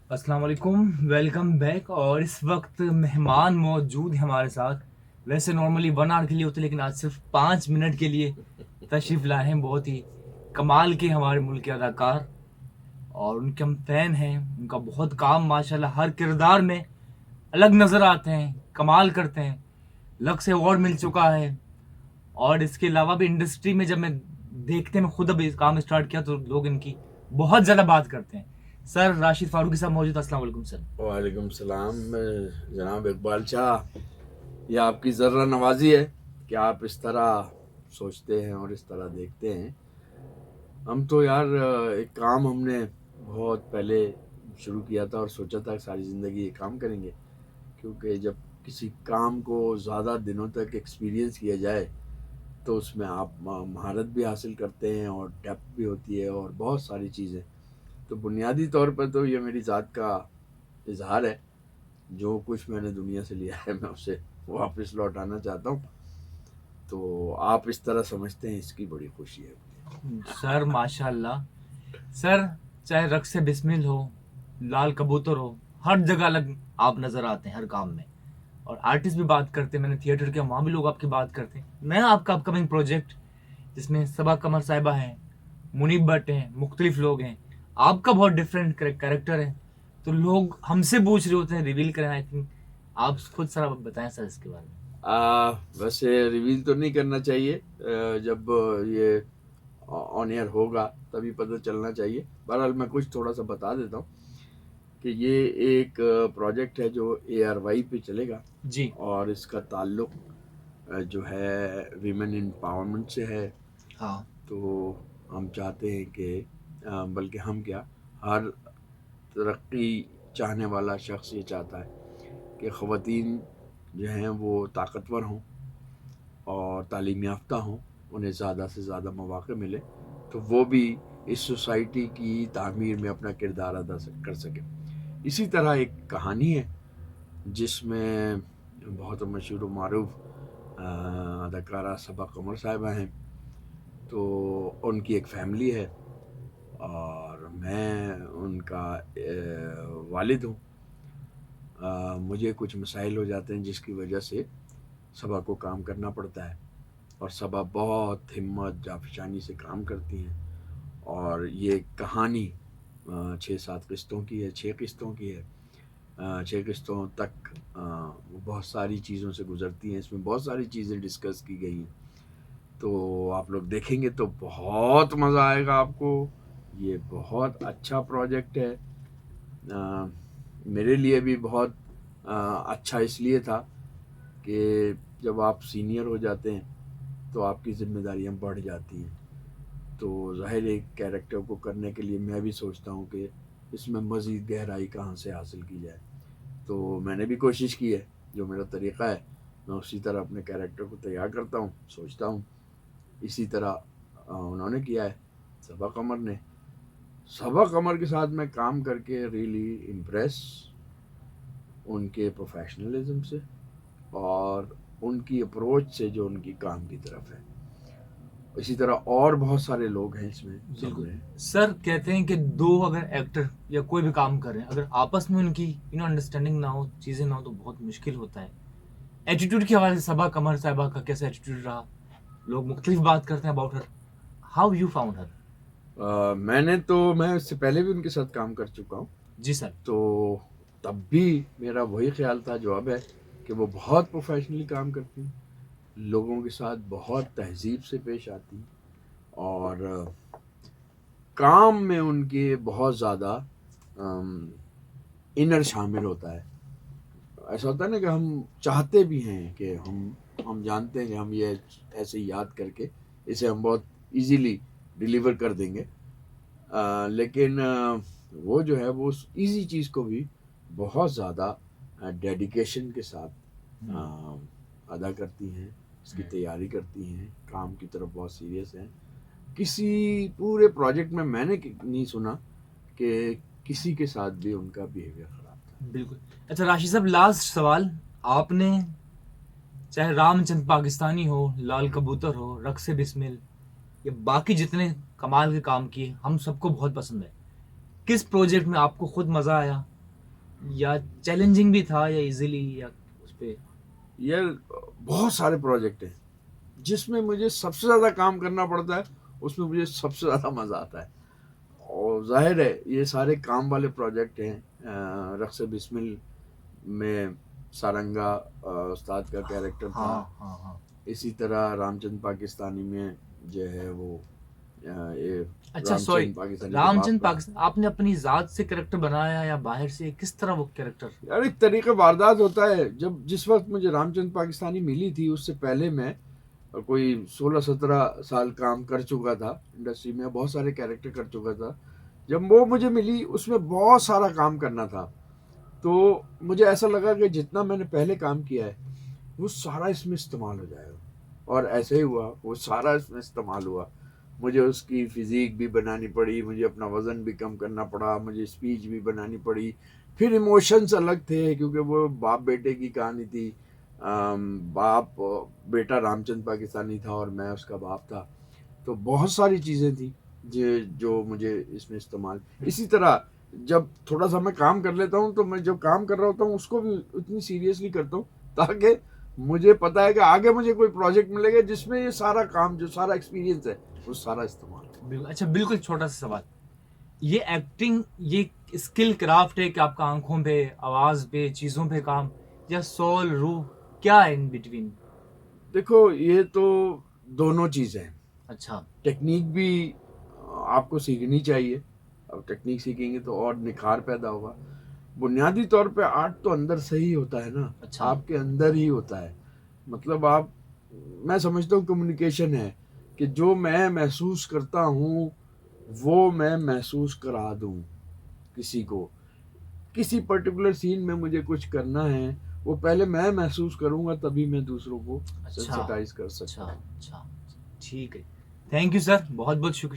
अस्सलाम वालेकुम, welcome back. और इस वक्त मेहमान मौजूद हैं हमारे साथ। वैसे नॉर्मली 1 आवर के लिए होते, लेकिन आज सिर्फ 5 मिनट के लिए तशरीफ़ लाए हैं। बहुत ही कमाल के हमारे मुल्क के अदाकार, और उनके हम फ़ैन हैं। उनका बहुत काम माशाल्लाह हर किरदार में अलग नज़र आते हैं, कमाल करते हैं। लक से अवार्ड मिल चुका है। और इसके अलावा भी इंडस्ट्री में जब मैं देखते मैं खुद अभी काम स्टार्ट किया तो लोग इनकी बहुत ज़्यादा बात करते हैं। सर राशिद फारूकी साहब मौजूद। अस्सलाम वालेकुम सर। वालेकुम सलाम जनाब इकबाल शाह। यह आपकी ज़र्रा नवाजी है कि आप इस तरह सोचते हैं और इस तरह देखते हैं। हम तो यार एक काम हमने बहुत पहले शुरू किया था और सोचा था कि सारी ज़िंदगी ये काम करेंगे, क्योंकि जब किसी काम को ज़्यादा दिनों तक एक्सपीरियंस किया जाए तो उसमें आप महारत भी हासिल करते हैं और डेप्थ भी होती है और बहुत सारी चीज़ें। तो बुनियादी तौर पर तो ये मेरी ज़ात का इजहार है। जो कुछ मैंने दुनिया से लिया है मैं उसे वापस लौटाना चाहता हूँ। तो आप इस तरह समझते हैं, इसकी बड़ी खुशी है मुझे। सर माशाल्लाह। सर चाहे रक्स से बिस्मिल हो, लाल कबूतर हो, हर जगह अलग आप नजर आते हैं हर काम में। और आर्टिस्ट भी बात करते हैं, मैंने थिएटर किया, वहाँ भी लोग आपकी बात करते हैं। मैं आपका अपकमिंग प्रोजेक्ट जिसमें सबा कमर साहिबा हैं, मुनीब भट्ट हैं, मुख्तलिफ लोग हैं, आपका बहुत डिफरेंट कैरेक्टर है। तो लोग हमसे पूछ रहे होते हैं, रिवील करें। आई थिंक आप खुद सर बताएं सर इसके बारे में। वैसे रिवील तो नहीं करना चाहिए। जब ये ऑन एयर होगा तभी पता चलना चाहिए। बहरहाल मैं कुछ थोड़ा सा बता देता हूँ कि ये एक प्रोजेक्ट है जो ARY पे चलेगा जी। और इसका ताल्लुक जो है वीमेन एम्पावरमेंट से है। हाँ। तो हम चाहते हैं कि बल्कि हम क्या, हर तरक्की चाहने वाला शख्स ये चाहता है कि ख़वातीन जो हैं वो ताकतवर हों और तालीम याफ्ता हों, उन्हें ज़्यादा से ज़्यादा मौक़े मिले तो वो भी इस सोसाइटी की तामीर में अपना किरदार अदा कर सकें। इसी तरह एक कहानी है जिसमें बहुत मशहूर व मारूफ़ अदाकारा सबा कमर साहिबा हैं। तो उनकी एक फ़ैमिली है और मैं उनका वालिद हूँ। मुझे कुछ मसाइल हो जाते हैं जिसकी वजह से सबा को काम करना पड़ता है, और सबा बहुत हिम्मत जाफशानी से काम करती हैं। और ये कहानी 6-7 किस्तों की है, 6 किस्तों की है। 6 किस्तों तक वो बहुत सारी चीज़ों से गुज़रती हैं। इसमें बहुत सारी चीज़ें डिस्कस की गई हैं। तो आप लोग देखेंगे तो बहुत मज़ा आएगा आपको। ये बहुत अच्छा प्रोजेक्ट है। मेरे लिए भी बहुत अच्छा इसलिए था कि जब आप सीनियर हो जाते हैं तो आपकी ज़िम्मेदारियाँ बढ़ जाती हैं। तो ज़ाहिर है कैरेक्टर को करने के लिए मैं भी सोचता हूँ कि इसमें मज़ीद गहराई कहाँ से हासिल की जाए। तो मैंने भी कोशिश की है, जो मेरा तरीक़ा है मैं उसी तरह अपने कैरेक्टर को तैयार करता हूँ, सोचता हूँ। इसी तरह उन्होंने किया है, सबा कमर ने। सबा कमर के साथ मैं काम करके रियली इम्प्रेस, उनके प्रोफेशनलिज्म से और उनकी अप्रोच से जो उनकी काम की तरफ है। इसी तरह और बहुत सारे लोग हैं इसमें, सब बिल्कुल। में। सर कहते हैं कि दो अगर एक्टर या कोई भी काम कर रहे हैं, अगर आपस में उनकी अंडरस्टैंडिंग ना हो, चीज़ें ना हो, तो बहुत मुश्किल होता है। एटीट्यूड के हवाले से सबा कमर साहिबा का कैसा एटीट्यूड रहा? लोग मुख्तलिफ बात करते हैं about her. How you found her? मैं इससे पहले भी उनके साथ काम कर चुका हूँ। जी सर। तो तब भी मेरा वही ख्याल था जो अब है, कि वो बहुत प्रोफेशनली काम करती हैं, लोगों के साथ बहुत तहज़ीब से पेश आती हैं और काम में उनके बहुत ज़्यादा इनर शामिल होता है। ऐसा होता है ना कि हम चाहते भी हैं कि हम जानते हैं कि हम ये ऐसे याद करके इसे हम बहुत इजीली डिलीवर कर देंगे। लेकिन वो जो है वो उस ईज़ी चीज़ को भी बहुत ज़्यादा डेडिकेशन के साथ अदा करती हैं, इसकी तैयारी करती हैं, काम की तरफ बहुत सीरियस हैं। किसी पूरे प्रोजेक्ट में मैंने नहीं सुना कि किसी के साथ भी उनका बिहेवियर ख़राब था। बिल्कुल। अच्छा राशि साहब, लास्ट सवाल। आपने चाहे रामचंद्र पाकिस्तानी हो, लाल कबूतर हो, रक्स बिस्मिल, या बाकी जितने कमाल के काम किए, हम सबको बहुत पसंद है। किस प्रोजेक्ट में आपको खुद मज़ा आया, या चैलेंजिंग भी था या इजीली या उस पे? ये बहुत सारे प्रोजेक्ट हैं जिसमें मुझे सबसे ज़्यादा काम करना पड़ता है, उसमें मुझे सबसे ज़्यादा मज़ा आता है। और ज़ाहिर है ये सारे काम वाले प्रोजेक्ट हैं। रक्स बिस्मिल में सारंगा उस्ताद का कैरेक्टर था। हाँ। इसी तरह रामचंद पाकिस्तानी में जो है वो ये अच्छा सॉरी, रामचंद पाकिस्तानी के रामचंद बाप का। पाकिस्तान आपने अपनी जात से कैरेक्टर बनाया या बाहर से, किस तरह वो कैरेक्टर? यार एक तरीका वारदात होता है। जब जिस वक्त मुझे रामचंद पाकिस्तानी मिली थी उससे पहले मैं कोई 16-17 साल काम कर चुका था इंडस्ट्री में, बहुत सारे कैरेक्टर कर चुका था। जब वो मुझे मिली उसमें बहुत सारा काम करना था, तो मुझे ऐसा लगा कि जितना मैंने पहले काम किया है वो सारा इसमें इस्तेमाल हो जाएगा। और ऐसे ही हुआ, वो सारा इसमें इस्तेमाल हुआ। मुझे उसकी फिज़िक भी बनानी पड़ी, मुझे अपना वज़न भी कम करना पड़ा, मुझे स्पीच भी बनानी पड़ी। फिर इमोशंस अलग थे क्योंकि वो बाप बेटे की कहानी थी। बाप बेटा रामचंद पाकिस्तानी था और मैं उसका बाप था। तो बहुत सारी चीज़ें थी जो मुझे इसमें इस्तेमाल। इसी तरह जब थोड़ा सा मैं काम कर लेता हूँ तो मैं जो काम कर रहा होता हूँ उसको भी उतनी सीरियसली करता हूँ ताकि मुझे पता है कि आगे मुझे कोई प्रोजेक्ट मिलेगा जिसमें ये सारा काम, जो सारा एक्सपीरियंस है, वो सारा इस्तेमाल हो। बिल्कुल। अच्छा बिल्कुल छोटा सा सवाल, ये एक्टिंग ये स्किल क्राफ्ट है कि आपका आंखों पे, आवाज पे, चीजों पे काम, या सोल, रूह, क्या है इन बिटवीन? देखो ये तो दोनों चीज़ें हैं। अच्छा टेक्निक भी आपको सीखनी चाहिए। अब टेक्निक सीखेंगे तो और निखार पैदा होगा। बुनियादी तौर पे आर्ट तो अंदर से ही होता है ना, अच्छा आपके अंदर ही होता है। मतलब आप, मैं समझता हूँ कम्युनिकेशन है कि जो मैं महसूस करता हूँ वो मैं महसूस करा दूँ किसी को। किसी पर्टिकुलर सीन में मुझे कुछ करना है, वो पहले मैं महसूस करूँगा तभी मैं दूसरों को अच्छा सेंसिटाइज कर अच्छा सकता हूँ। अच्छा, ठीक है। थैंक यू सर, बहुत बहुत शुक्रिया।